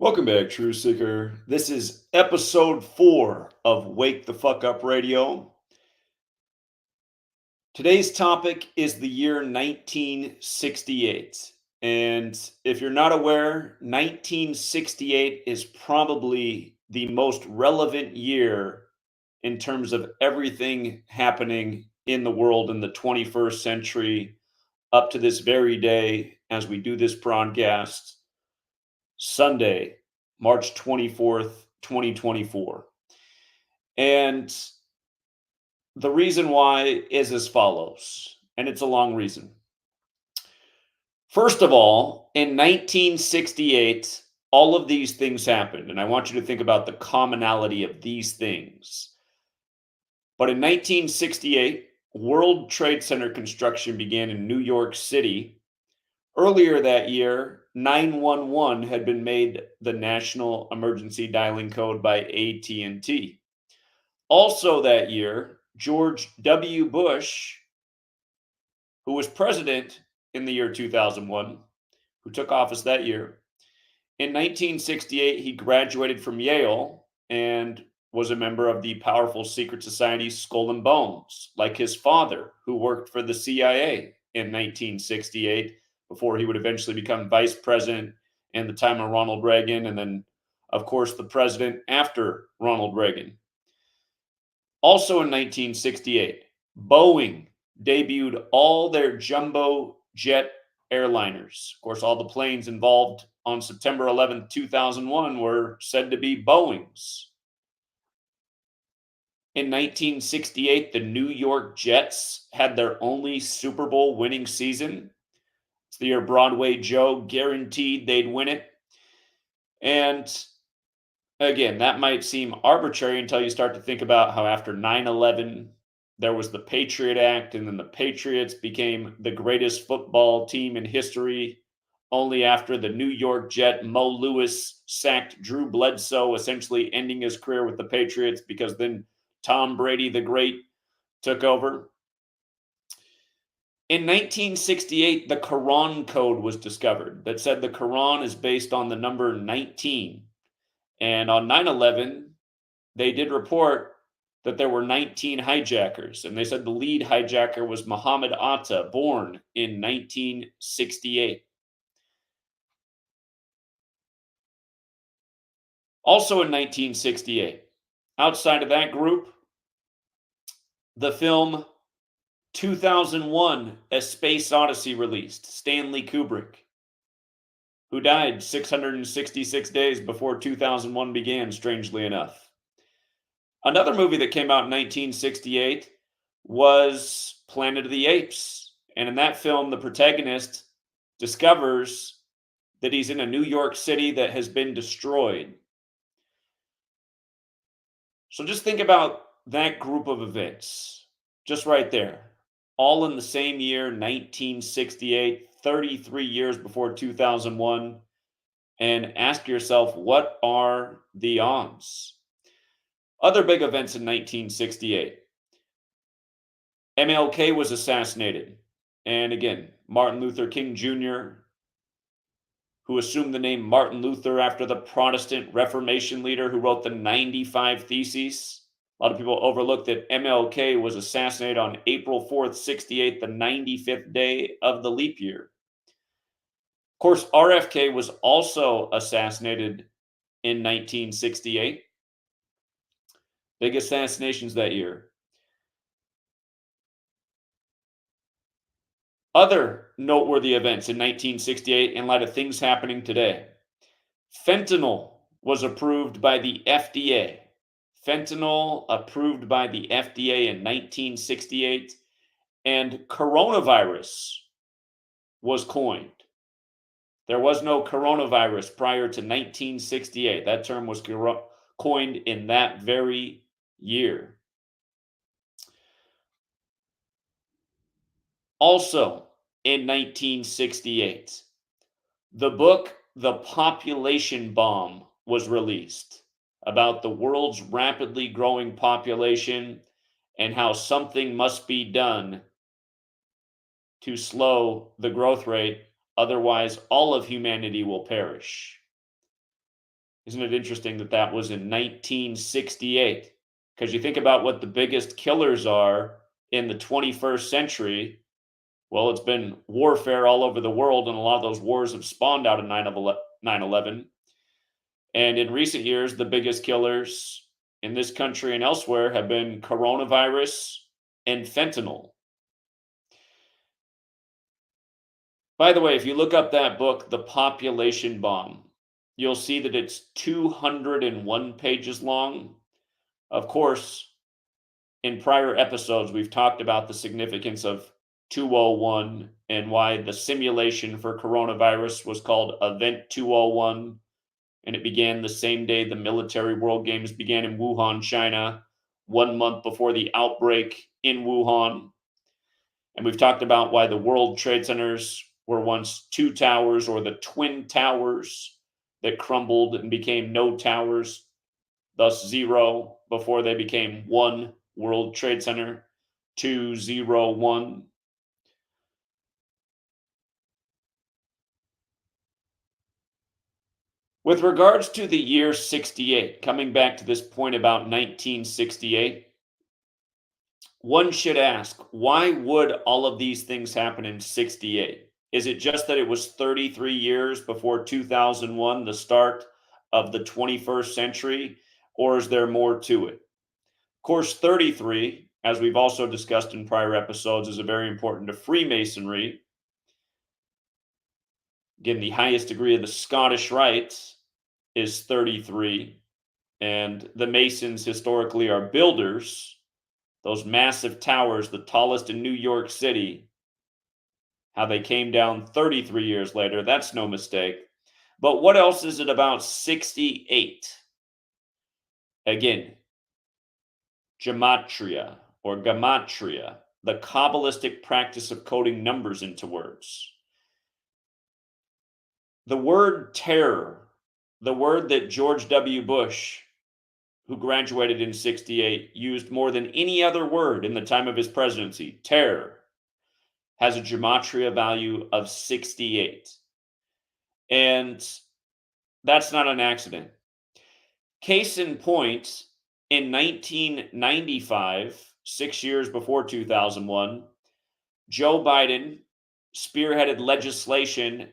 Welcome back, True Seeker. This is episode 4 of Wake the Fuck Up Radio. Today's topic is the year 1968. And if you're not aware, 1968 is probably the most relevant year in terms of everything happening in the world in the 21st century up to this very day as we do this broadcast. Sunday, March 24th, 2024. And the reason why is as follows, and it's a long reason. First of all, in 1968, all of these things happened, and I want you to think about the commonality of these things. But in 1968, World Trade Center construction began in New York City. Earlier that year, 911 had been made the national emergency dialing code by AT&T. Also that year, George W. Bush, who was president in the year 2001, who took office that year, in 1968, he graduated from Yale and was a member of the powerful secret society Skull and Bones, like his father, who worked for the CIA in 1968 before he would eventually become vice president in the time of Ronald Reagan, and then, of course, the president after Ronald Reagan. Also in 1968, Boeing debuted all their jumbo jet airliners. Of course, all the planes involved on September 11, 2001 were said to be Boeings. In 1968, the New York Jets had their only Super Bowl winning season. It's the year Broadway Joe guaranteed they'd win it. And again, that might seem arbitrary until you start to think about how after 9/11, there was the Patriot Act, and then the Patriots became the greatest football team in history only after the New York Jet Mo Lewis sacked Drew Bledsoe, essentially ending his career with the Patriots because then Tom Brady the Great took over. In 1968, the Quran code was discovered that said the Quran is based on the number 19. And on 9/11, they did report that there were 19 hijackers. And they said the lead hijacker was Muhammad Atta, born in 1968. Also in 1968, outside of that group, the film 2001, A Space Odyssey released. Stanley Kubrick, who died 666 days before 2001 began, strangely enough. Another movie that came out in 1968 was Planet of the Apes. And in that film, the protagonist discovers that he's in a New York City that has been destroyed. So just think about that group of events, just right there, all in the same year, 1968, 33 years before 2001, and ask yourself, what are the odds? Other big events in 1968. MLK was assassinated. And again, Martin Luther King Jr., who assumed the name Martin Luther after the Protestant Reformation leader who wrote the 95 Theses. A lot of people overlook that MLK was assassinated on April 4th, 68, the 95th day of the leap year. Of course, RFK was also assassinated in 1968. Big assassinations that year. Other noteworthy events in 1968 in light of things happening today. Fentanyl was approved by the FDA. Fentanyl approved by the FDA in 1968, and coronavirus was coined. There was no coronavirus prior to 1968. That term was coined in that very year. Also, in 1968, the book The Population Bomb was released about the world's rapidly growing population and how something must be done to slow the growth rate. Otherwise, all of humanity will perish. Isn't it interesting that that was in 1968? Because you think about what the biggest killers are in the 21st century. Well, it's been warfare all over the world, and a lot of those wars have spawned out of 9/11. And in recent years, the biggest killers in this country and elsewhere have been coronavirus and fentanyl. By the way, if you look up that book, The Population Bomb, you'll see that it's 201 pages long. Of course, in prior episodes, we've talked about the significance of 201 and why the simulation for coronavirus was called Event 201. And it began the same day the military world games began in Wuhan, China, 1 month before the outbreak in Wuhan. And we've talked about why the World Trade Centers were once two towers, or the twin towers that crumbled and became no towers, thus zero, before they became one World Trade Center, 201. With regards to the year 68, coming back to this point about 1968, one should ask, why would all of these things happen in 68? Is it just that it was 33 years before 2001, the start of the 21st century, or is there more to it? Of course, 33, as we've also discussed in prior episodes, is a very important to Freemasonry. Again, the highest degree of the Scottish Rite is 33, and the Masons historically are builders. Those massive towers, the tallest in New York City, how they came down 33 years later, that's no mistake. But what else is it about 68? Again, gematria or gematria, the Kabbalistic practice of coding numbers into words. The word terror, the word that George W. Bush, who graduated in 68, used more than any other word in the time of his presidency, terror, has a gematria value of 68. And that's not an accident. Case in point, in 1995, 6 years before 2001, Joe Biden spearheaded legislation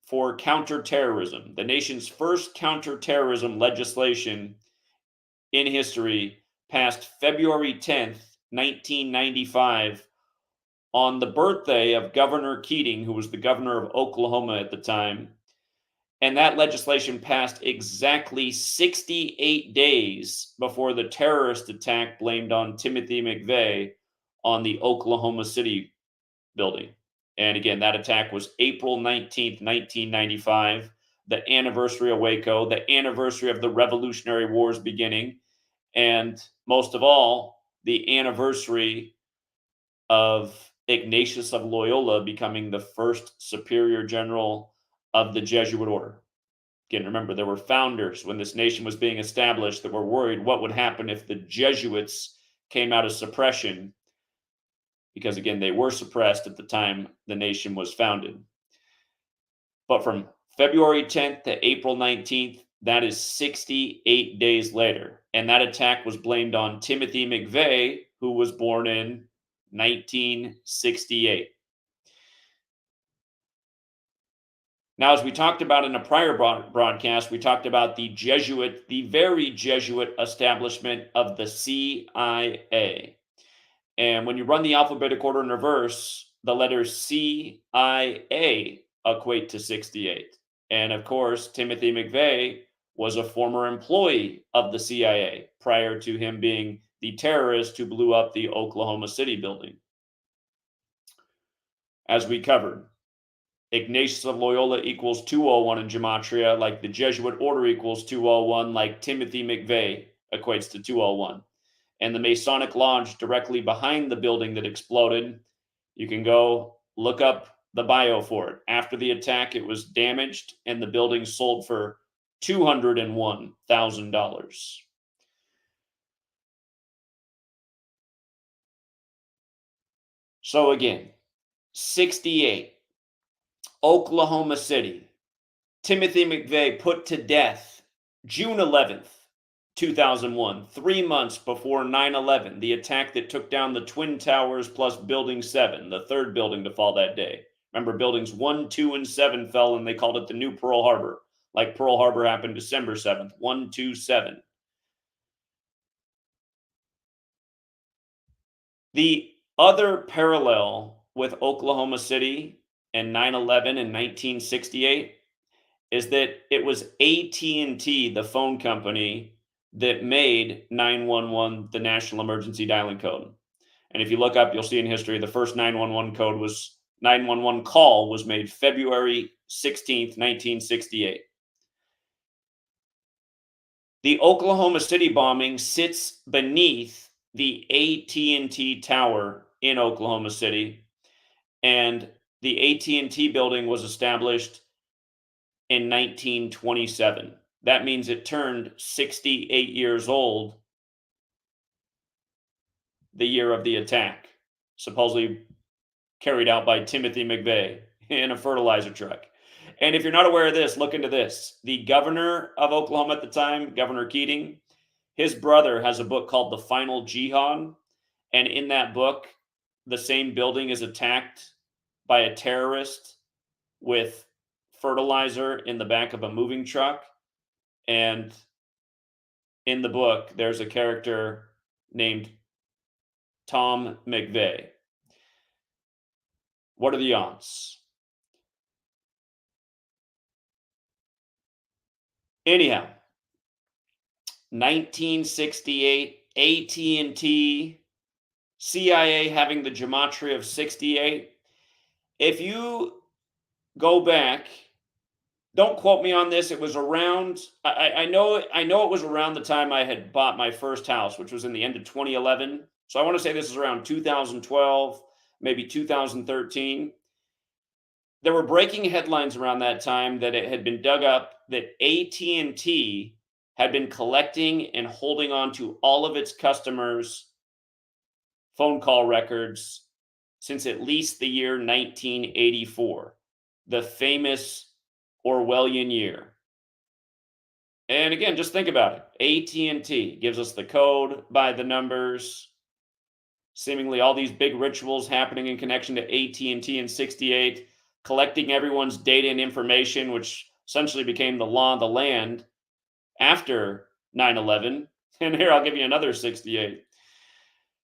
for counterterrorism, the nation's first counterterrorism legislation in history, passed February 10th, 1995, on the birthday of Governor Keating, who was the governor of Oklahoma at the time. And that legislation passed exactly 68 days before the terrorist attack blamed on Timothy McVeigh on the Oklahoma City building. And again, that attack was April 19th, 1995, the anniversary of Waco, the anniversary of the Revolutionary Wars beginning, and most of all, the anniversary of Ignatius of Loyola becoming the first superior general of the Jesuit order. Again, remember, there were founders when this nation was being established that were worried what would happen if the Jesuits came out of suppression, because again, they were suppressed at the time the nation was founded. But from February 10th to April 19th, that is 68 days later. And that attack was blamed on Timothy McVeigh, who was born in 1968. Now, as we talked about in a prior broadcast, we talked about the very Jesuit establishment of the CIA. And when you run the alphabetic order in reverse, the letters CIA equate to 68. And of course, Timothy McVeigh was a former employee of the CIA prior to him being the terrorist who blew up the Oklahoma City building. As we covered, Ignatius of Loyola equals 201 in gematria, like the Jesuit order equals 201, like Timothy McVeigh equates to 201. And the Masonic Lodge directly behind the building that exploded, you can go look up the bio for it. After the attack, it was damaged and the building sold for $201,000. So again, 68, Oklahoma City, Timothy McVeigh put to death June 11th, 2001, 3 months before 9/11, the attack that took down the Twin Towers plus Building 7, the third building to fall that day. Remember, buildings 1, 2, and 7 fell, and they called it the new Pearl Harbor, like Pearl Harbor happened December 7th, 1, 2, 7. The other parallel with Oklahoma City and 9/11 in 1968 is that it was AT&T, the phone company, that made 911 the national emergency dialing code. And if you look up, you'll see in history the first 911 call was made February 16th, 1968. The Oklahoma City bombing sits beneath the AT&T tower in Oklahoma City, and the AT&T building was established in 1927. That means it turned 68 years old the year of the attack, supposedly carried out by Timothy McVeigh in a fertilizer truck. And if you're not aware of this, look into this. The governor of Oklahoma at the time, Governor Keating, his brother has a book called The Final Jihad. And in that book, the same building is attacked by a terrorist with fertilizer in the back of a moving truck. And in the book, there's a character named Tom McVeigh. What are the odds? Anyhow, 1968, AT&T, CIA having the gematria of 68. If you go back, don't quote me on this. It was around. I know it was around the time I had bought my first house, which was in the end of 2011. So I want to say this is around 2012, maybe 2013. There were breaking headlines around that time that it had been dug up that AT&T had been collecting and holding on to all of its customers' phone call records since at least the year 1984, the famous Orwellian year. And again, just think about it. AT&T gives us the code by the numbers. Seemingly all these big rituals happening in connection to AT&T in 68, collecting everyone's data and information, which essentially became the law of the land after 9/11. And here I'll give you another 68.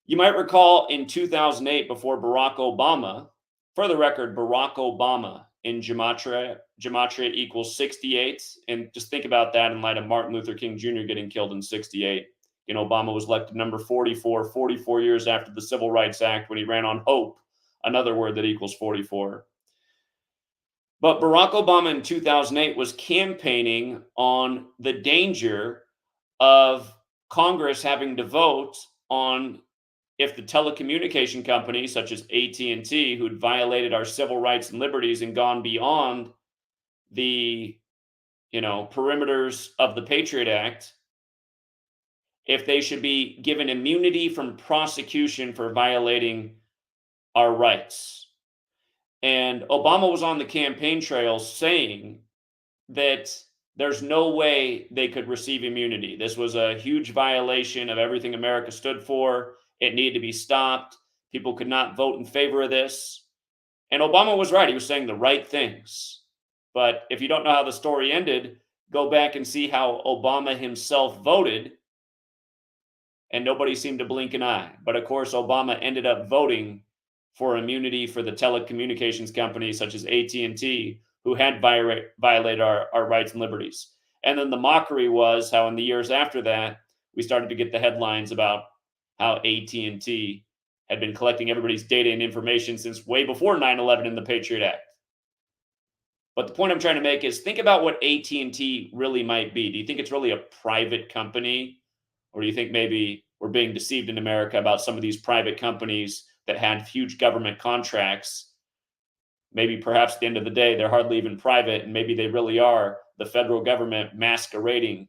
You might recall in 2008, before Barack Obama, for the record, Barack Obama in gematria equals 68. And just think about that in light of Martin Luther King Jr. getting killed in 68. Obama was elected number 44 years after the Civil Rights Act when he ran on hope, another word that equals 44. But Barack Obama in 2008 was campaigning on the danger of Congress having to vote on if the telecommunication companies such as AT&T, who'd violated our civil rights and liberties and gone beyond the perimeters of the Patriot Act, if they should be given immunity from prosecution for violating our rights. And Obama was on the campaign trail saying that there's no way they could receive immunity. This was a huge violation of everything America stood for. It needed to be stopped. People could not vote in favor of this. And Obama was right. He was saying the right things. But if you don't know how the story ended, go back and see how Obama himself voted. And nobody seemed to blink an eye. But of course, Obama ended up voting for immunity for the telecommunications companies such as AT&T, who had violated our rights and liberties. And then the mockery was how in the years after that, we started to get the headlines about how AT&T had been collecting everybody's data and information since way before 9/11 and the Patriot Act. But the point I'm trying to make is think about what AT&T really might be. Do you think it's really a private company? Or do you think maybe we're being deceived in America about some of these private companies that had huge government contracts? Maybe perhaps at the end of the day, they're hardly even private, and maybe they really are the federal government masquerading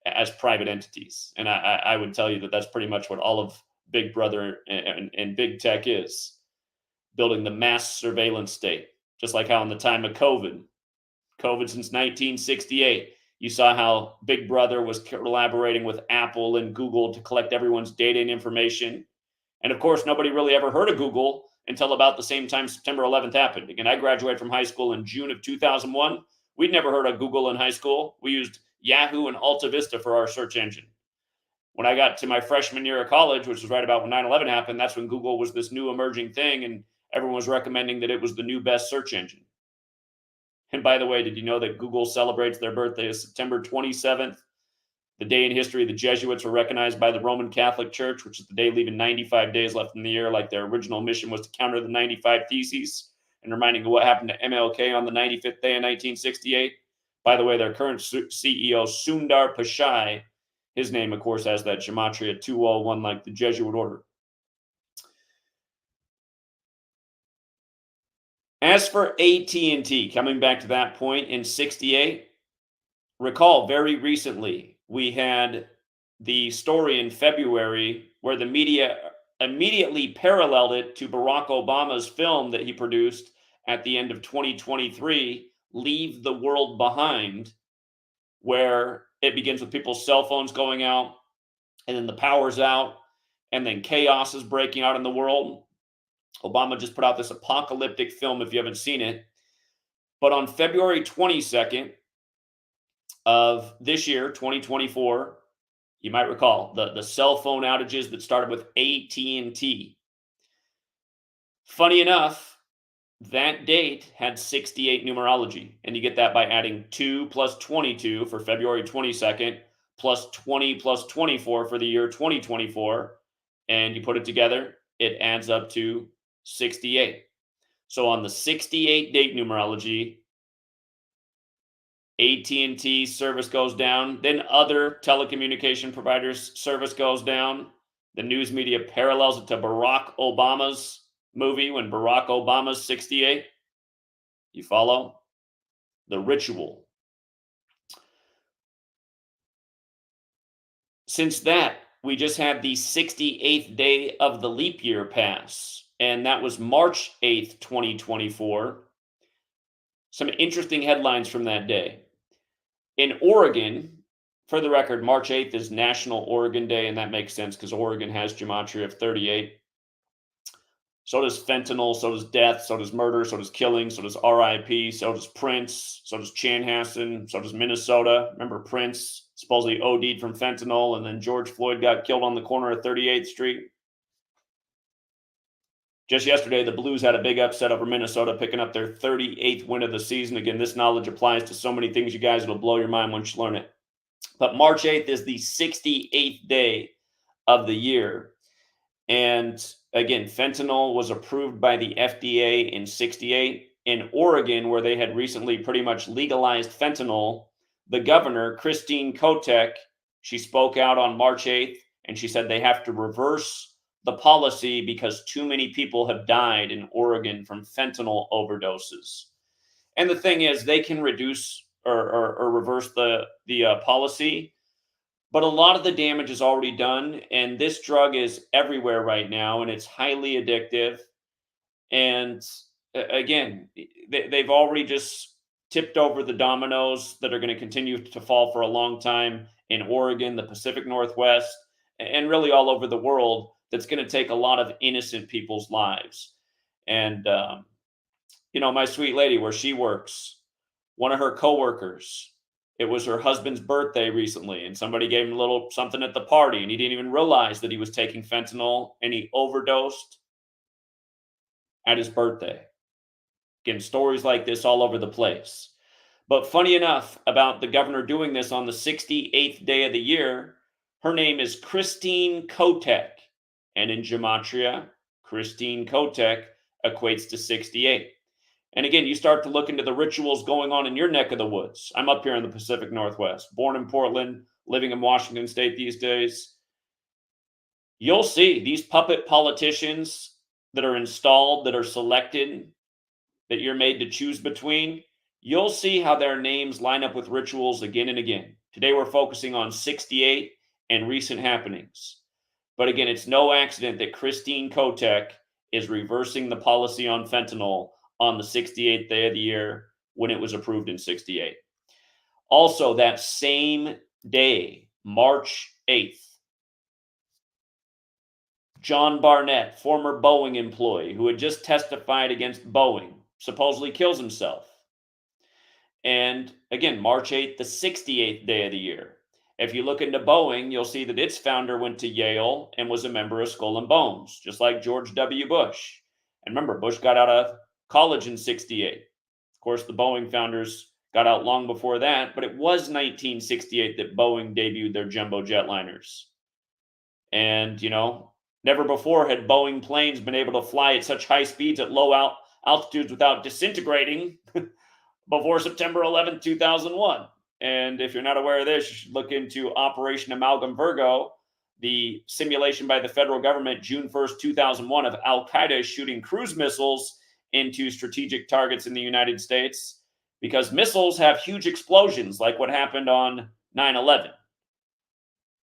as private entities. And I would tell you that that's pretty much what all of Big Brother and Big Tech is, building the mass surveillance state. Just like how in the time of COVID since 1968, You saw how Big Brother was collaborating with Apple and Google to collect everyone's data and information. And of course, nobody really ever heard of Google until about the same time September 11th happened. Again, I graduated from high school in June of 2001. We'd never heard of Google in high school. We used Yahoo and Alta Vista for our search engine. When I got to my freshman year of college, which was right about when 9/11 happened, that's when Google was this new emerging thing, and everyone was recommending that it was the new best search engine. And by the way, did you know that Google celebrates their birthday as September 27th? The day in history the Jesuits were recognized by the Roman Catholic Church, which is the day leaving 95 days left in the year, like their original mission was to counter the 95 Theses, and reminding of what happened to MLK on the 95th day in 1968. By the way, their current CEO, Sundar Pichai, his name, of course, has that Gematria 201 like the Jesuit order. As for AT&T, coming back to that point in 68, recall very recently we had the story in February where the media immediately paralleled it to Barack Obama's film that he produced at the end of 2023, Leave the World Behind, where it begins with people's cell phones going out, and then the power's out, and then chaos is breaking out in the world. Obama just put out this apocalyptic film if you haven't seen it. But on February 22nd of this year, 2024, you might recall the cell phone outages that started with AT&T. Funny enough, that date had 68 numerology, and you get that by adding 2 plus 22 for February 22nd, plus 20 plus 24 for the year 2024, and you put it together, it adds up to 68. So on the 68 date numerology, AT&T service goes down, then other telecommunication providers service goes down. The news media parallels it to Barack Obama's movie when Barack Obama's 68. You follow? The ritual. Since that, we just had the 68th day of the leap year pass, and that was March 8th, 2024. Some interesting headlines from that day. In Oregon, for the record, March 8th is National Oregon Day, and that makes sense because Oregon has Gematria of 38. So does fentanyl, so does death, so does murder, so does killing, so does RIP, so does Prince, so does Chanhassen, so does Minnesota. Remember Prince supposedly OD'd from fentanyl, and then George Floyd got killed on the corner of 38th Street. Just yesterday, the Blues had a big upset over Minnesota, picking up their 38th win of the season. Again, this knowledge applies to so many things, you guys. It'll blow your mind once you learn it. But March 8th is the 68th day of the year. And again, fentanyl was approved by the FDA in 68. In Oregon, where they had recently pretty much legalized fentanyl, the governor, Christine Kotek, she spoke out on March 8th, and she said they have to reverse the policy because too many people have died in Oregon from fentanyl overdoses. And the thing is, they can reduce or reverse the policy, but a lot of the damage is already done, and this drug is everywhere right now, and it's highly addictive. And again, they've already just tipped over the dominoes that are going to continue to fall for a long time in Oregon, the Pacific Northwest, and really all over the world. That's going to take a lot of innocent people's lives. And, my sweet lady where she works, one of her coworkers, it was her husband's birthday recently, and somebody gave him a little something at the party, and he didn't even realize that he was taking fentanyl, and he overdosed at his birthday. Again, stories like this all over the place. But funny enough about the governor doing this on the 68th day of the year, her name is Christine Kotek. And in Gematria, Christine Kotek equates to 68. And again, you start to look into the rituals going on in your neck of the woods. I'm up here in the Pacific Northwest, born in Portland, living in Washington State these days. You'll see these puppet politicians that are installed, that are selected, that you're made to choose between. You'll see how their names line up with rituals again and again. Today, we're focusing on 68 and recent happenings. But again, it's no accident that Christine Kotek is reversing the policy on fentanyl on the 68th day of the year when it was approved in 68. Also, that same day, March 8th, John Barnett, former Boeing employee who had just testified against Boeing, supposedly kills himself. And again, March 8th, the 68th day of the year. If you look into Boeing, you'll see that its founder went to Yale and was a member of Skull and Bones, just like George W. Bush. And remember, Bush got out of college in 68. Of course, the Boeing founders got out long before that, but it was 1968 that Boeing debuted their jumbo jetliners. And, never before had Boeing planes been able to fly at such high speeds at low altitudes without disintegrating before September 11th, 2001. And if you're not aware of this, you should look into Operation Amalgam Virgo, the simulation by the federal government June 2001 of Al Qaeda shooting cruise missiles into strategic targets in the United States, because missiles have huge explosions like what happened on 9/11.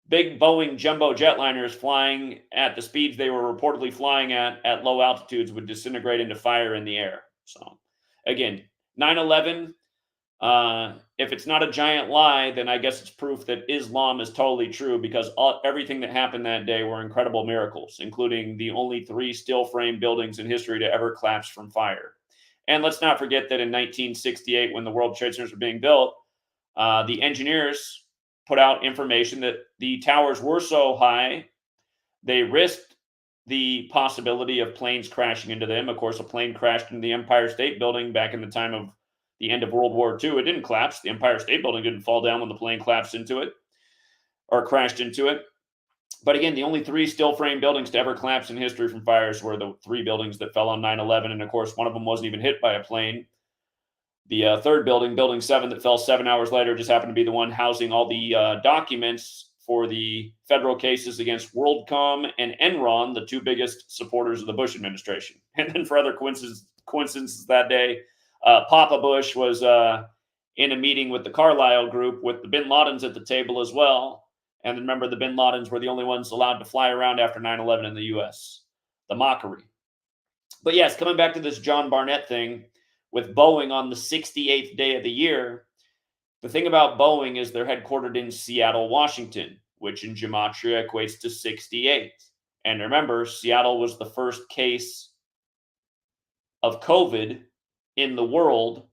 Big Boeing jumbo jetliners flying at the speeds they were reportedly flying at low altitudes would disintegrate into fire in the air. So, again, 9/11, if it's not a giant lie, then I guess it's proof that Islam is totally true, because everything that happened that day were incredible miracles, including the only 3 steel frame buildings in history to ever collapse from fire. And let's not forget that in 1968, when the World Trade Centers were being built, the engineers put out information that the towers were so high, they risked the possibility of planes crashing into them. Of course, a plane crashed into the Empire State Building back in the time of the end of World War II. It didn't collapse. The Empire State Building didn't fall down when the plane collapsed into it or crashed into it. But again, the only 3 steel frame buildings to ever collapse in history from fires were the 3 buildings that fell on 9/11. And of course, one of them wasn't even hit by a plane. The third building, Building 7, that fell 7 hours later, just happened to be the one housing all the documents for the federal cases against WorldCom and Enron, the 2 biggest supporters of the Bush administration. And then for other coincidences that day, Papa Bush was in a meeting with the Carlyle Group with the Bin Ladens at the table as well. And remember, the Bin Ladens were the only ones allowed to fly around after 9/11 in the U.S. The mockery. But yes, coming back to this John Barnett thing, with Boeing on the 68th day of the year, the thing about Boeing is they're headquartered in Seattle, Washington, which in Gematria equates to 68. And remember, Seattle was the first case of COVID in the world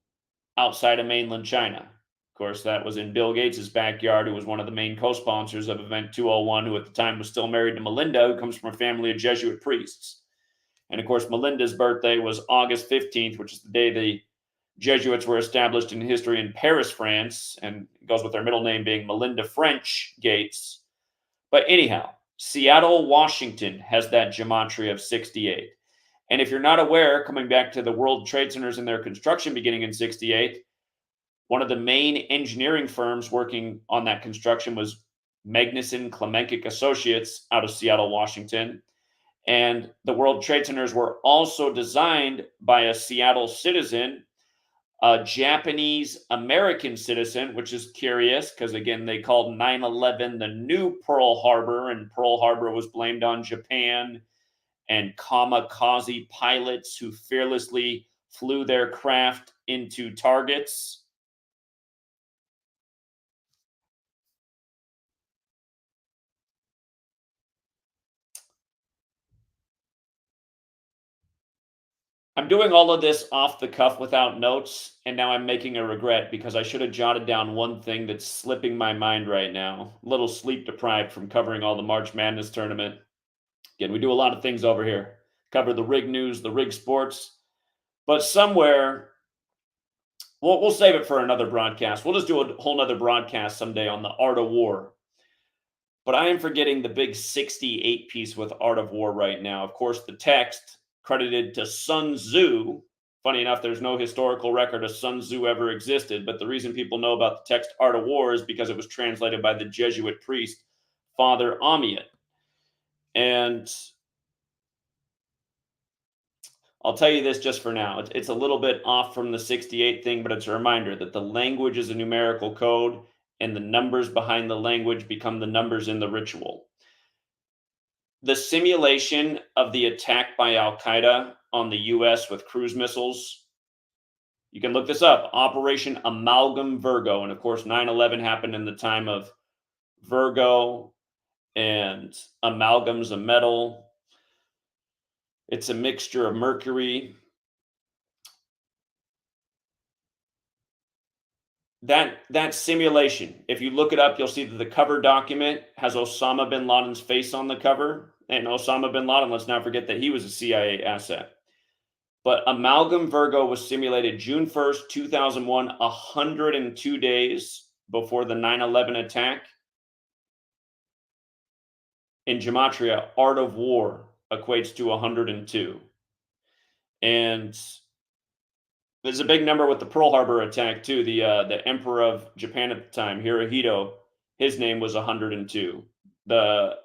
outside of mainland China. Of course, that was in Bill Gates' backyard, who was one of the main co-sponsors of Event 201, who at the time was still married to Melinda, who comes from a family of Jesuit priests. And of course, Melinda's birthday was August 15th, which is the day the Jesuits were established in history in Paris, France, and it goes with their middle name being Melinda French Gates. But anyhow, Seattle, Washington has that gematria of 68. And if you're not aware, coming back to the World Trade Centers and their construction beginning in 68, one of the main engineering firms working on that construction was Magnuson Klemenkic Associates out of Seattle, Washington. And the World Trade Centers were also designed by a Seattle citizen, a Japanese American citizen, which is curious because, again, they called 9/11 the new Pearl Harbor, and Pearl Harbor was blamed on Japan and kamikaze pilots who fearlessly flew their craft into targets. I'm doing all of this off the cuff without notes, and now I'm making a regret because I should have jotted down one thing that's slipping my mind right now. A little sleep deprived from covering all the March Madness tournament. Again, we do a lot of things over here. Cover the rig news, the rig sports, but somewhere we'll save it for another broadcast. We'll just do a whole nother broadcast someday on the art of war. But I am forgetting the big 68 piece with Art of War right now. Of course, the text credited to Sun Tzu. Funny enough, there's no historical record of Sun Tzu ever existed, but the reason people know about the text Art of War is because it was translated by the Jesuit priest, Father Amiot. And I'll tell you this just for now. It's a little bit off from the 68 thing, but it's a reminder that the language is a numerical code, and the numbers behind the language become the numbers in the ritual. The simulation of the attack by Al Qaeda on the U.S. with cruise missiles You can look this up, Operation Amalgam Virgo. And of course, 9/11 happened in the time of Virgo, and amalgam's a metal. It's a mixture of mercury. That simulation, if you look it up, you'll see that the cover document has Osama bin Laden's face on the cover. And Osama bin Laden, let's not forget that he was a CIA asset. But Amalgam Virgo was simulated June 1st, 2001, 102 days before the 9/11 attack. In Gematria, Art of War equates to 102. And there's a big number with the Pearl Harbor attack too. The emperor of Japan at the time, Hirohito, his name was 102. The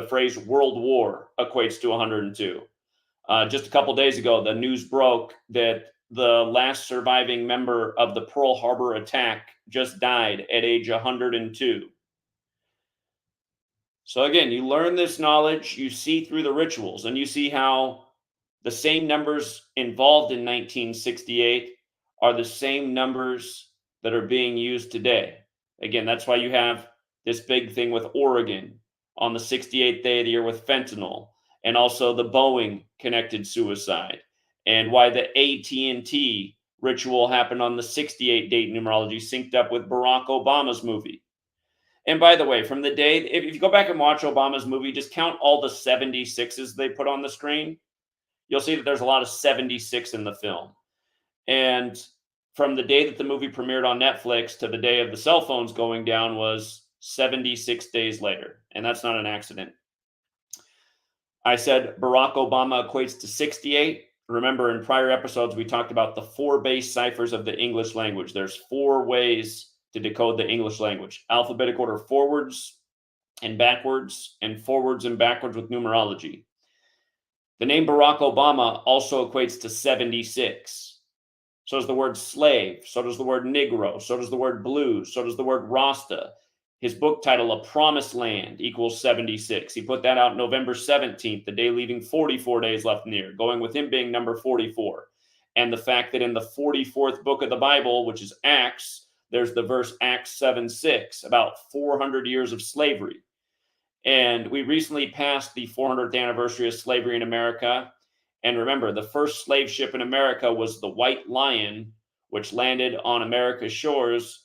phrase World War equates to 102. Just a couple days ago, the news broke that the last surviving member of the Pearl Harbor attack just died at age 102. So again, you learn this knowledge, you see through the rituals, and you see how the same numbers involved in 1968 are the same numbers that are being used today. Again, that's why you have this big thing with Oregon on the 68th day of the year with fentanyl, and also the Boeing connected suicide, and why the AT&T ritual happened on the 68 date numerology, synced up with Barack Obama's movie. And by the way, from the day, if you go back and watch Obama's movie, just count all the 76s they put on the screen. You'll see that there's a lot of 76 in the film. And from the day that the movie premiered on Netflix to the day of the cell phones going down was 76 days later. And that's not an accident. I said Barack Obama equates to 68. Remember, in prior episodes, we talked about the 4 base ciphers of the English language. There's 4 ways to decode the English language: alphabetic order forwards and backwards, and forwards and backwards with numerology. The name Barack Obama also equates to 76. So does the word slave. So does the word Negro. So does the word blues. So does the word Rasta. His book title, A Promised Land, equals 76. He put that out November 17th, the day leaving 44 days left in the year, going with him being number 44. And the fact that in the 44th book of the Bible, which is Acts, there's the verse Acts 7:6, about 400 years of slavery. And we recently passed the 400th anniversary of slavery in America. And remember, the first slave ship in America was the White Lion, which landed on America's shores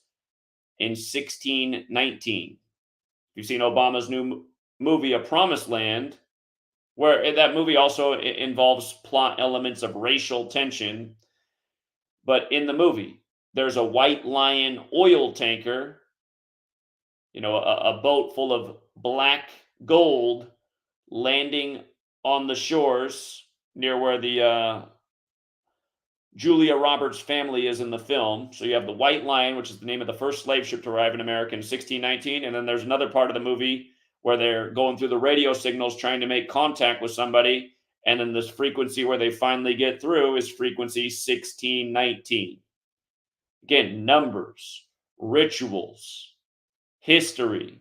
in 1619. You've seen Obama's new movie, A Promised Land, where that movie also involves plot elements of racial tension. But in the movie, there's a White Lion oil tanker, a boat full of black gold landing on the shores near where the Julia Roberts family is in the film. So you have the White Lion, which is the name of the first slave ship to arrive in America in 1619. And then there's another part of the movie where they're going through the radio signals trying to make contact with somebody. And then this frequency where they finally get through is frequency 1619. Again, numbers, rituals, history.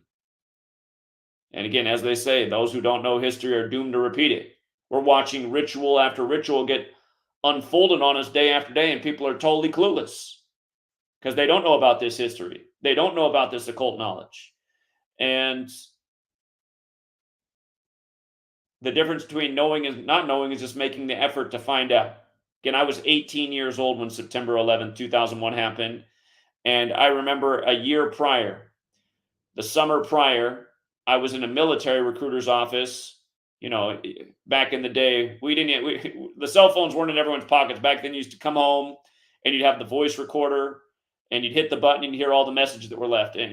And again, as they say, those who don't know history are doomed to repeat it. We're watching ritual after ritual get unfolded on us day after day, and people are totally clueless because they don't know about this history. They don't know about this occult knowledge. And the difference between knowing and not knowing is just making the effort to find out. Again, I was 18 years old when September 11th, 2001 happened. And I remember a year prior, the summer prior, I was in a military recruiter's office. Back in the day, the cell phones weren't in everyone's pockets. Back then, you used to come home and you'd have the voice recorder and you'd hit the button and you'd hear all the messages that were left. And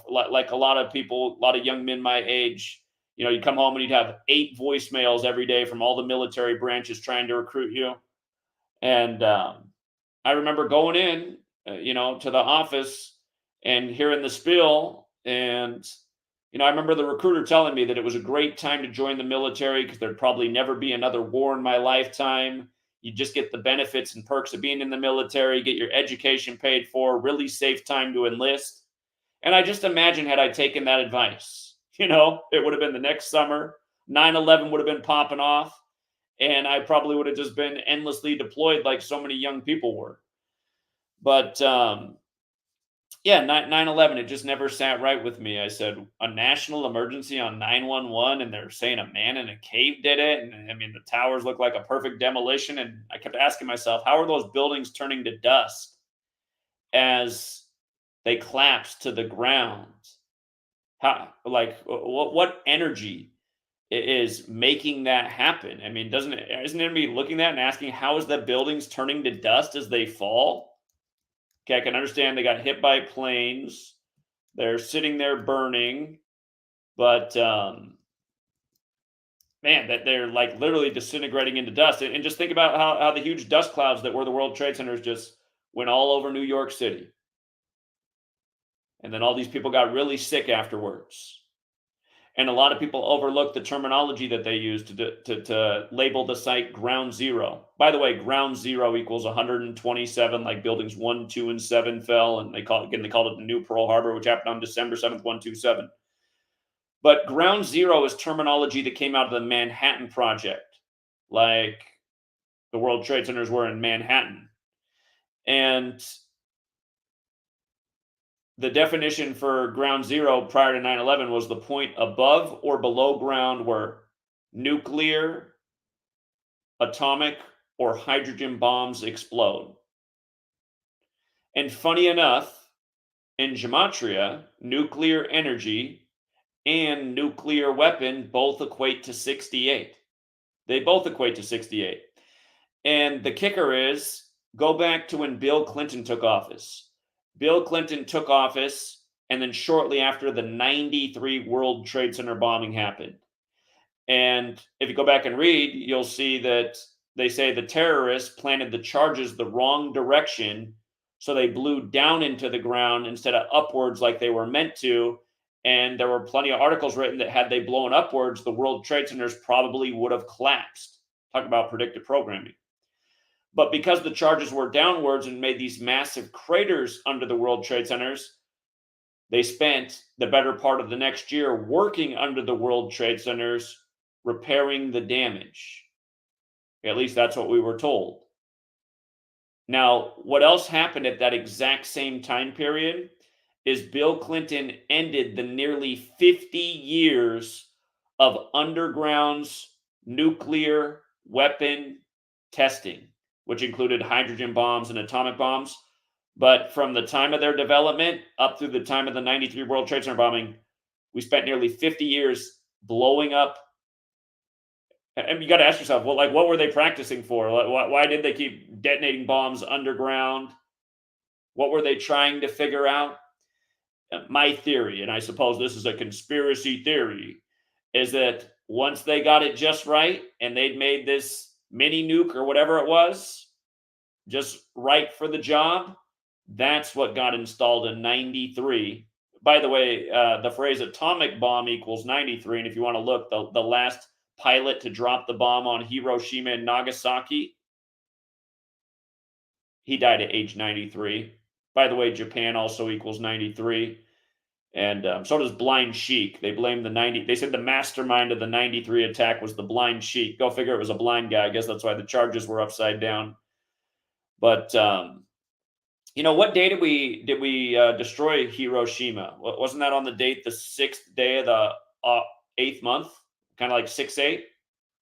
like a lot of people, a lot of young men my age, you'd come home and you'd have 8 voicemails every day from all the military branches trying to recruit you. And I remember going in, to the office and hearing the spiel. And, I remember the recruiter telling me that it was a great time to join the military because there'd probably never be another war in my lifetime. You just get the benefits and perks of being in the military, get your education paid for, really safe time to enlist. And I just imagine had I taken that advice, it would have been the next summer. 9/11 would have been popping off. And I probably would have just been endlessly deployed like so many young people were. But yeah, 9/11, it just never sat right with me. I said, a national emergency on 911, and they're saying a man in a cave did it. And I mean, the towers look like a perfect demolition. And I kept asking myself, how are those buildings turning to dust as they collapse to the ground? How, like, what energy is making that happen? I mean, doesn't it, isn't anybody looking at that and asking, how is the buildings turning to dust as they fall? Okay, I can understand they got hit by planes. They're sitting there burning, but man, that they're like literally disintegrating into dust. And just think about how the huge dust clouds that were the World Trade Centers just went all over New York City. And then all these people got really sick afterwards. And a lot of people overlook the terminology that they use to label the site ground zero. By the way, ground zero equals 127, like buildings 1, 2, and 7 fell. And they called it the new Pearl Harbor, which happened on December 7th, 127. But ground zero is terminology that came out of the Manhattan Project, like the World Trade Centers were in Manhattan. And the definition for ground zero prior to 9/11 was the point above or below ground where nuclear, atomic, or hydrogen bombs explode. And funny enough, in gematria, nuclear energy and nuclear weapon both equate to 68. They both equate to 68. And the kicker is, go back to when Bill Clinton took office. Bill Clinton took office, and then shortly after, the 93 World Trade Center bombing happened. And if you go back and read, you'll see that they say the terrorists planted the charges the wrong direction. So they blew down into the ground instead of upwards like they were meant to. And there were plenty of articles written that had they blown upwards, the World Trade Centers probably would have collapsed. Talk about predictive programming. But because the charges were downwards and made these massive craters under the World Trade Centers, they spent the better part of the next year working under the World Trade Centers, repairing the damage. At least that's what we were told. Now, what else happened at that exact same time period is Bill Clinton ended the nearly 50 years of underground's nuclear weapon testing, which included hydrogen bombs and atomic bombs. But from the time of their development up through the time of the 93 World Trade Center bombing, we spent nearly 50 years blowing up. And you got to ask yourself, well, like, what were they practicing for? Why did they keep detonating bombs underground? What were they trying to figure out? My theory, and I suppose this is a conspiracy theory, is that once they got it just right and they'd made this mini nuke or whatever it was just right for the job, that's what got installed in 93. By the way, the phrase atomic bomb equals 93. And if you want to look, the last pilot to drop the bomb on Hiroshima and Nagasaki, he died at age 93. By the way, Japan also equals 93. And so does Blind Sheik. They blame the 90. They said the mastermind of the 93 attack was the Blind Sheik. Go figure, it was a blind guy. I guess that's why the charges were upside down. But what day did we destroy Hiroshima? Wasn't that on the date the 6th day of the 8th month? Kind of like 6/8,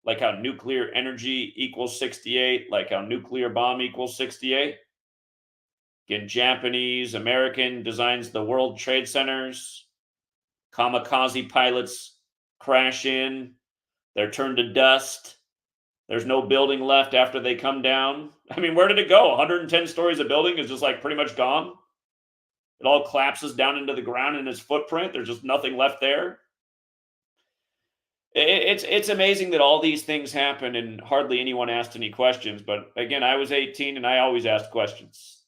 like how nuclear energy equals 68, like how nuclear bomb equals 68. Again, Japanese, American designs the World Trade Centers. Kamikaze pilots crash in. They're turned to dust. There's no building left after they come down. I mean, where did it go? 110 stories of building is just like pretty much gone. It all collapses down into the ground in its footprint. There's just nothing left there. It's amazing that all these things happen and hardly anyone asked any questions. But again, I was 18 and I always asked questions.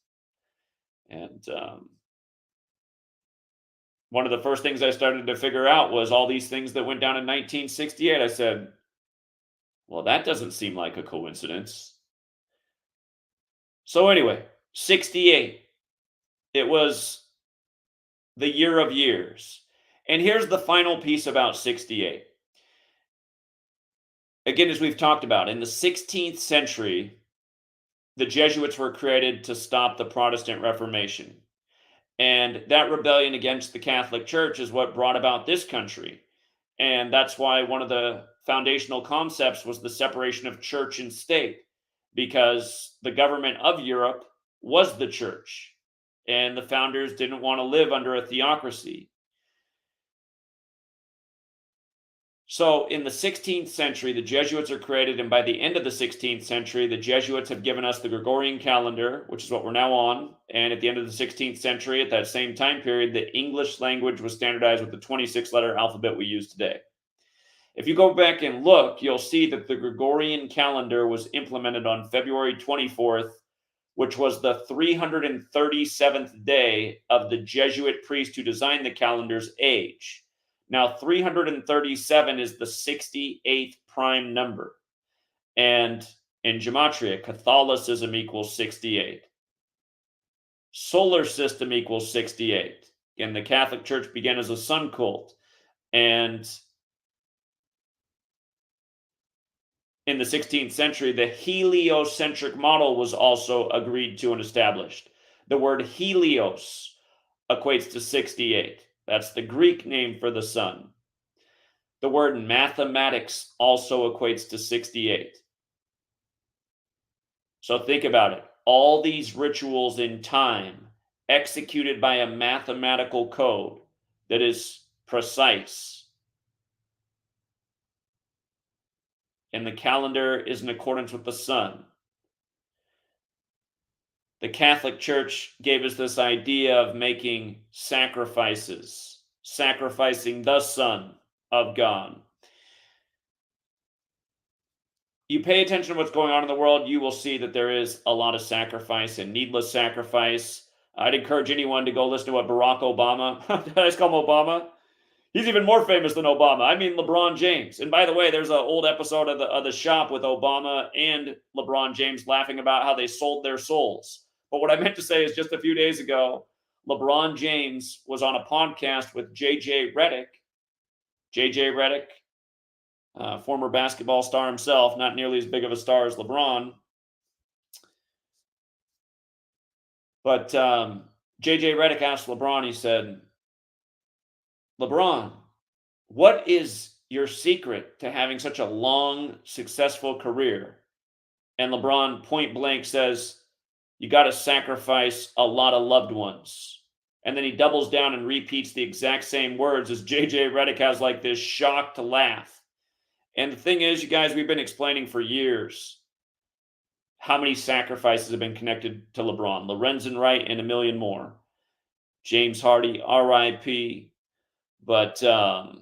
And one of the first things I started to figure out was all these things that went down in 1968. I said, well, that doesn't seem like a coincidence. So anyway, 68. It was the year of years. And here's the final piece about 68. Again, as we've talked about, in the 16th century, the Jesuits were created to stop the Protestant Reformation. And that rebellion against the Catholic Church is what brought about this country. And that's why one of the foundational concepts was the separation of church and state, because the government of Europe was the church, and the founders didn't want to live under a theocracy. So in the 16th century, the Jesuits are created, and by the end of the 16th century, the Jesuits have given us the Gregorian calendar, which is what we're now on. And at the end of the 16th century, at that same time period, the English language was standardized with the 26-letter alphabet we use today. If you go back and look, you'll see that the Gregorian calendar was implemented on February 24th, which was the 337th day of the Jesuit priest who designed the calendar's age. Now, 337 is the 68th prime number. And in Gematria, Catholicism equals 68. Solar system equals 68. And the Catholic Church began as a sun cult. And in the 16th century, the heliocentric model was also agreed to and established. The word helios equates to 68. That's the Greek name for the sun. The word mathematics also equates to 68. So think about it. All these rituals in time executed by a mathematical code that is precise. And the calendar is in accordance with the sun. The Catholic Church gave us this idea of making sacrifices, sacrificing the Son of God. You pay attention to what's going on in the world, you will see that there is a lot of sacrifice and needless sacrifice. I'd encourage anyone to go listen to what Barack Obama, did I just call him Obama? He's even more famous than Obama. I mean LeBron James. And by the way, there's an old episode of the Shop with Obama and LeBron James laughing about how they sold their souls. But what I meant to say is just a few days ago, LeBron James was on a podcast with JJ Redick. JJ Redick, former basketball star himself, not nearly as big of a star as LeBron. But JJ Redick asked LeBron, he said, LeBron, what is your secret to having such a long, successful career? And LeBron point blank says, you got to sacrifice a lot of loved ones. And then he doubles down and repeats the exact same words as JJ Redick has like this shocked laugh. And the thing is, you guys, we've been explaining for years how many sacrifices have been connected to LeBron. Lorenzen Wright and a million more. James Hardy, RIP. But the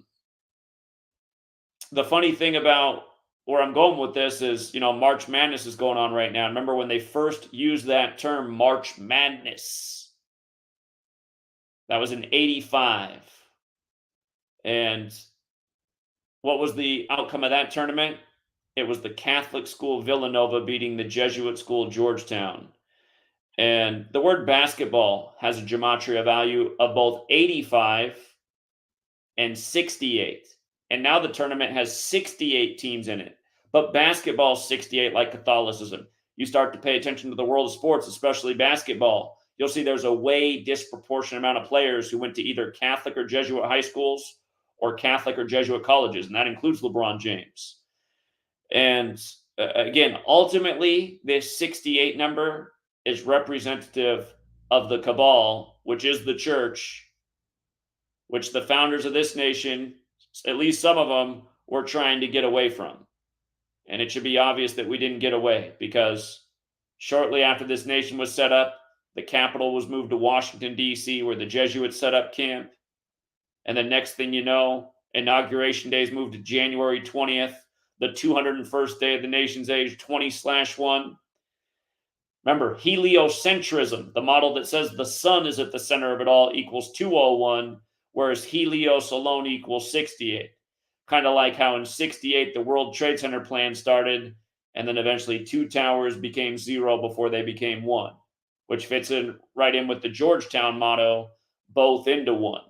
funny thing about where I'm going with this is, March Madness is going on right now. Remember when they first used that term, March Madness? That was in '85. And what was the outcome of that tournament? It was the Catholic school Villanova beating the Jesuit school Georgetown. And the word basketball has a gematria value of both 85 and 68. And now the tournament has 68 teams in it. But basketball is 68 like Catholicism. You start to pay attention to the world of sports, especially basketball. You'll see there's a way disproportionate amount of players who went to either Catholic or Jesuit high schools or Catholic or Jesuit colleges, and that includes LeBron James. And again, ultimately, this 68 number is representative of the cabal, which is the church, which the founders of this nation, at least some of them, were trying to get away from. And it should be obvious that we didn't get away, because shortly after this nation was set up, the capital was moved to Washington, D.C., where the Jesuits set up camp. And the next thing you know, Inauguration Day is moved to January 20th, the 201st day of the nation's age, 20/1. Remember, heliocentrism, the model that says the sun is at the center of it all, equals 201, whereas Helios alone equals 68. Kind of like how in 68, the World Trade Center plan started, and then eventually 2 towers became 0 before they became 1, which fits in right in with the Georgetown motto, both into one.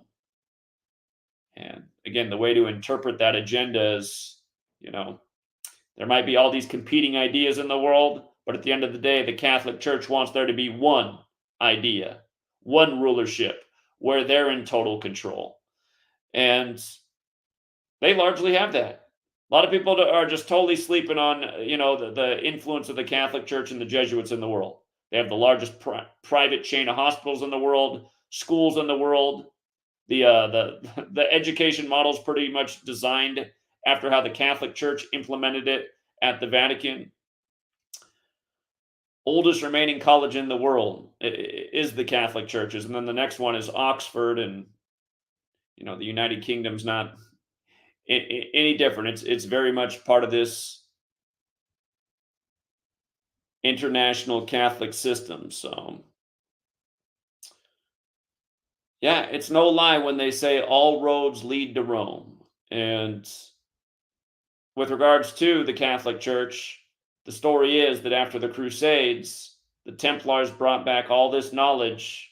And again, the way to interpret that agenda is, there might be all these competing ideas in the world, But at the end of the day, the Catholic Church wants there to be one idea, one rulership, where they're in total control. And they largely have that. A lot of people are just totally sleeping on, the influence of the Catholic Church and the Jesuits in the world. They have the largest private chain of hospitals in the world, schools in the world. The education model is pretty much designed after how the Catholic Church implemented it at the Vatican. Oldest remaining college in the world is the Catholic Churches, and then the next one is Oxford, and the United Kingdom's not any different. It's very much part of this international Catholic system. So yeah, it's no lie when they say all roads lead to Rome. And with regards to the Catholic Church, the story is that after the Crusades, the Templars brought back all this knowledge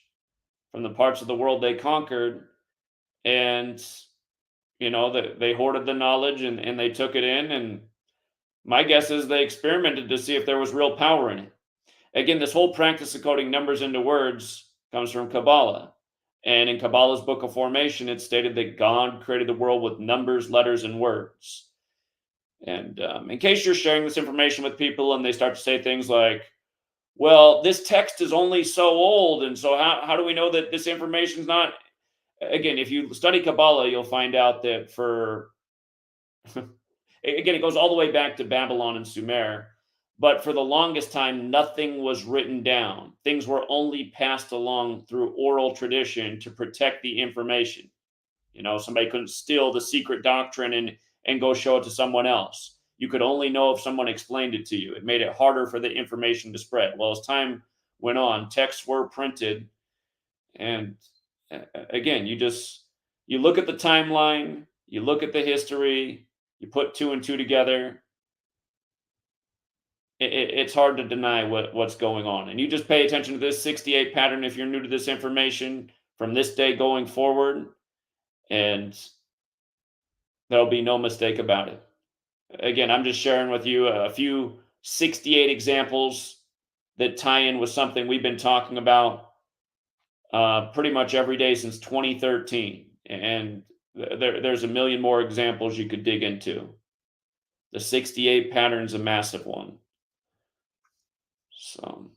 from the parts of the world they conquered, and they hoarded the knowledge, and they took it in, and my guess is they experimented to see if there was real power in it. Again, this whole practice of coding numbers into words comes from Kabbalah. And in Kabbalah's Book of Formation, it's stated that God created the world with numbers, letters, and words. And in case you're sharing this information with people and they start to say things like, well, this text is only so old, and so how do we know that this information is not? Again, if you study Kabbalah, you'll find out that again, it goes all the way back to Babylon and Sumer. But for the longest time, nothing was written down. Things were only passed along through oral tradition to protect the information. Somebody couldn't steal the secret doctrine and go show it to someone else. You could only know if someone explained it to you. It made it harder for the information to spread. Well, as time went on, texts were printed. And again, you look at the timeline, you look at the history, you put two and two together. It's hard to deny what's going on. And you just pay attention to this 68 pattern if you're new to this information from this day going forward, and there'll be no mistake about it. Again, I'm just sharing with you a few 68 examples that tie in with something we've been talking about pretty much every day since 2013. And there's a million more examples you could dig into. The 68 pattern's a massive one. So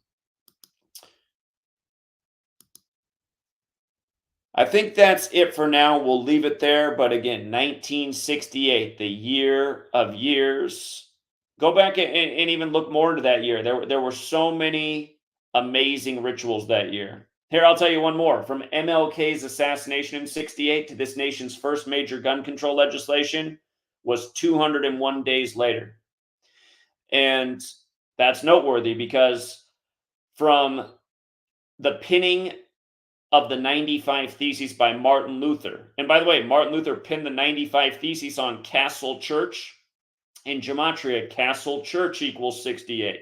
I think that's it for now. We'll leave it there. But again, 1968, the year of years. Go back and even look more into that year. There were so many amazing rituals that year. Here, I'll tell you one more. From MLK's assassination in 68 to this nation's first major gun control legislation was 201 days later. And that's noteworthy because from the pinning of the 95 Theses by Martin Luther, and by the way, Martin Luther pinned the 95 Theses on Castle Church. In Gematria, Castle Church equals 68.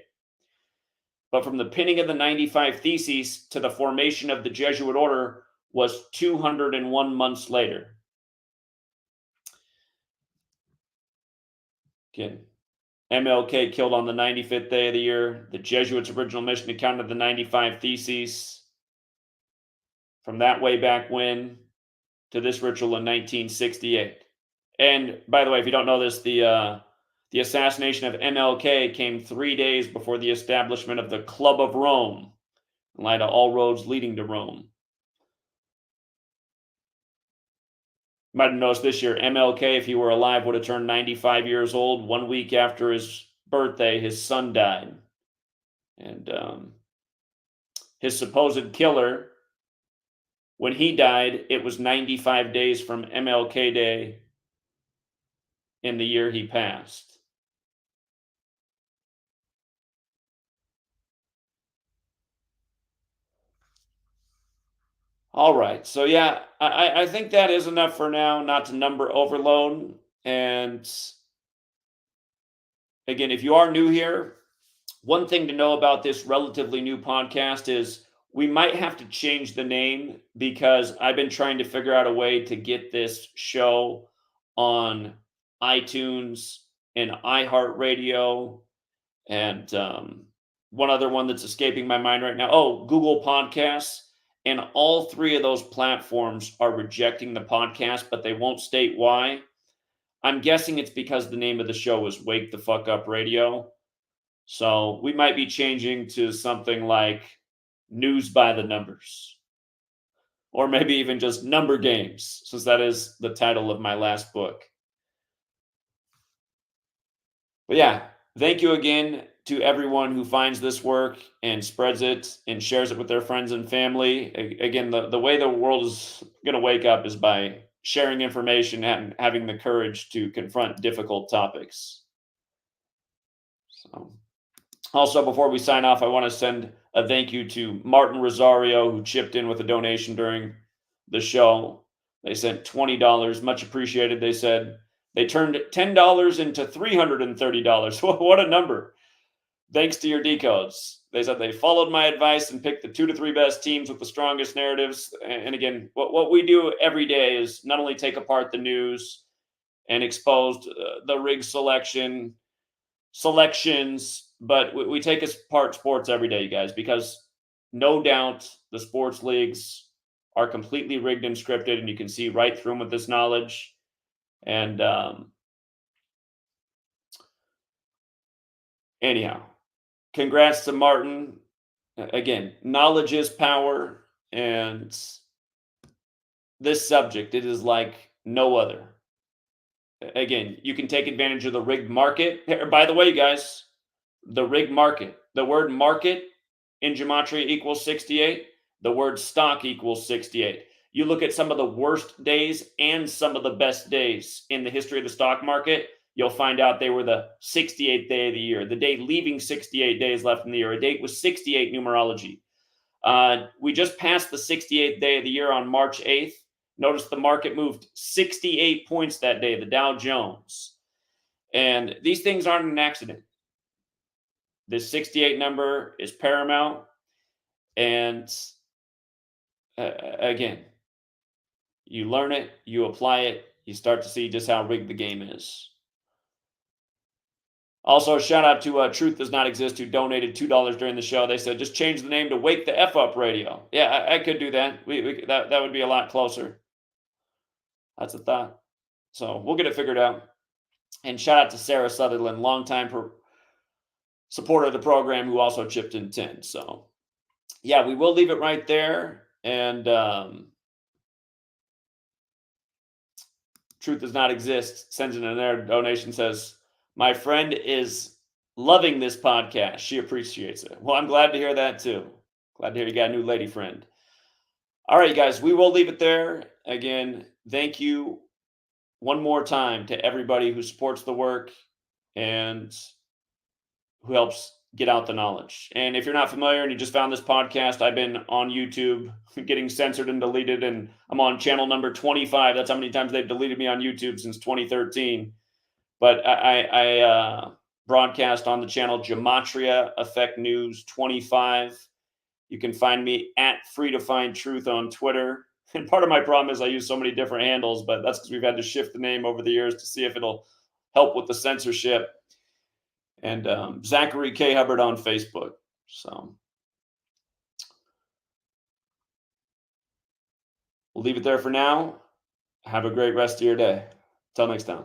But from the pinning of the 95 Theses to the formation of the Jesuit order was 201 months later. Again, MLK killed on the 95th day of the year. The Jesuits' original mission accounted the 95 Theses. From that way back when to this ritual in 1968. And by the way, if you don't know this, the assassination of MLK came 3 days before the establishment of the Club of Rome, in light of all roads leading to Rome. You might have noticed this year, MLK, if he were alive, would have turned 95 years old. 1 week after his birthday, his son died. And his supposed killer, when he died, it was 95 days from MLK Day in the year he passed. All right. So yeah, I think that is enough for now, not to number overload. And again, if you are new here, one thing to know about this relatively new podcast is we might have to change the name because I've been trying to figure out a way to get this show on iTunes and iHeartRadio and one other one that's escaping my mind right now. Oh, Google Podcasts. And all three of those platforms are rejecting the podcast, but they won't state why. I'm guessing it's because the name of the show is Wake the Fuck Up Radio. So we might be changing to something like News by the Numbers, or maybe even just Number Games, since that is the title of my last book. But yeah, thank you again to everyone who finds this work and spreads it and shares it with their friends and family. Again, the way the world is going to wake up is by sharing information and having the courage to confront difficult topics. So, also, before we sign off, I want to send a thank you to Martin Rosario, who chipped in with a donation during the show. They sent $20, much appreciated. They said they turned $10 into $330. What a number. Thanks to your decodes. They said they followed my advice and picked the 2 to 3 best teams with the strongest narratives. And again, what we do every day is not only take apart the news and expose the rig selections, but we take apart sports every day, you guys, because no doubt the sports leagues are completely rigged and scripted, and you can see right through them with this knowledge. And anyhow, congrats to Martin. Again, knowledge is power, and this subject, it is like no other. Again, you can take advantage of the rigged market. By the way, guys, the rigged market, the word market in Gematria equals 68. The word stock equals 68. You look at some of the worst days and some of the best days in the history of the stock market, you'll find out they were the 68th day of the year, the day leaving 68 days left in the year, a date with 68 numerology. We just passed the 68th day of the year on March 8th. Notice the market moved 68 points that day, the Dow Jones. And these things aren't an accident. This 68 number is paramount. And again, you learn it, you apply it, you start to see just how rigged the game is. Also, a shout out to Truth Does Not Exist, who donated $2 during the show. They said, just change the name to Wake the F Up Radio. Yeah, I could do that. That would be a lot closer. That's a thought. So we'll get it figured out. And shout out to Sarah Sutherland, longtime supporter of the program, who also chipped in 10. So yeah, we will leave it right there. And Truth Does Not Exist sends in another donation, says, my friend is loving this podcast. She appreciates it. Well, I'm glad to hear that too. Glad to hear you got a new lady friend. All right, guys, we will leave it there. Again, thank you one more time to everybody who supports the work and who helps get out the knowledge. And if you're not familiar and you just found this podcast, I've been on YouTube getting censored and deleted, and I'm on channel number 25. That's how many times they've deleted me on YouTube since 2013. But I broadcast on the channel GematriaEffectNews 25. You can find me at Free to Find Truth on Twitter. And part of my problem is I use so many different handles, but that's because we've had to shift the name over the years to see if it'll help with the censorship. And Zachary K. Hubbard on Facebook. So we'll leave it there for now. Have a great rest of your day. Till next time.